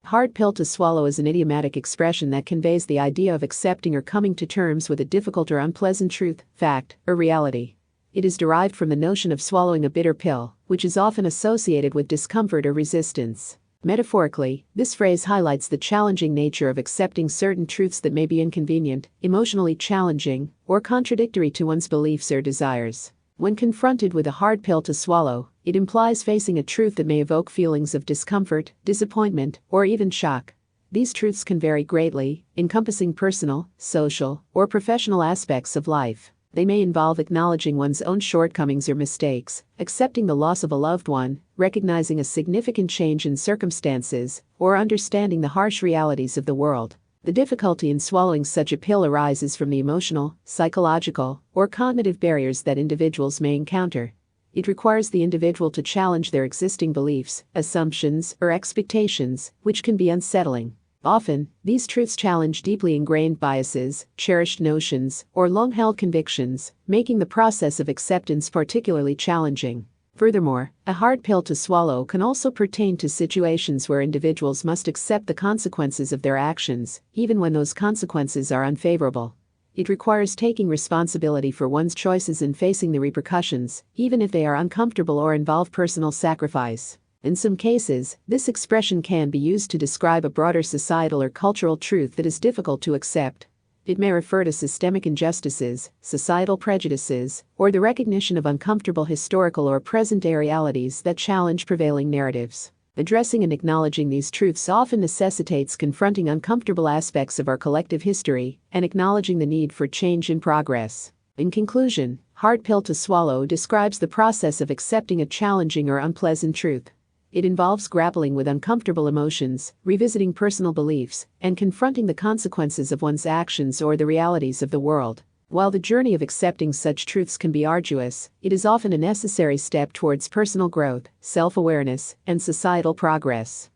Hard pill to swallow is an idiomatic expression that conveys the idea of accepting or coming to terms with a difficult or unpleasant truth, fact, or reality. It is derived from the notion of swallowing a bitter pill, which is often associated with discomfort or resistance. Metaphorically, this phrase highlights the challenging nature of accepting certain truths that may be inconvenient, emotionally challenging, or contradictory to one's beliefs or desires. When confronted with a hard pill to swallow, it implies facing a truth that may evoke feelings of discomfort, disappointment, or even shock. These truths can vary greatly, encompassing personal, social, or professional aspects of life. They may involve acknowledging one's own shortcomings or mistakes, accepting the loss of a loved one, recognizing a significant change in circumstances, or understanding the harsh realities of the world. The difficulty in swallowing such a pill arises from the emotional, psychological, or cognitive barriers that individuals may encounter. It requires the individual to challenge their existing beliefs, assumptions, or expectations, which can be unsettling. Often, these truths challenge deeply ingrained biases, cherished notions, or long-held convictions, making the process of acceptance particularly challenging. Furthermore, a hard pill to swallow can also pertain to situations where individuals must accept the consequences of their actions, even when those consequences are unfavorable. It requires taking responsibility for one's choices and facing the repercussions, even if they are uncomfortable or involve personal sacrifice. In some cases, this expression can be used to describe a broader societal or cultural truth that is difficult to accept. It may refer to systemic injustices, societal prejudices, or the recognition of uncomfortable historical or present-day realities that challenge prevailing narratives. Addressing and acknowledging these truths often necessitates confronting uncomfortable aspects of our collective history and acknowledging the need for change and progress. In conclusion, hard pill to swallow describes the process of accepting a challenging or unpleasant truth. It involves grappling with uncomfortable emotions, revisiting personal beliefs, and confronting the consequences of one's actions or the realities of the world. While the journey of accepting such truths can be arduous, it is often a necessary step towards personal growth, self-awareness, and societal progress.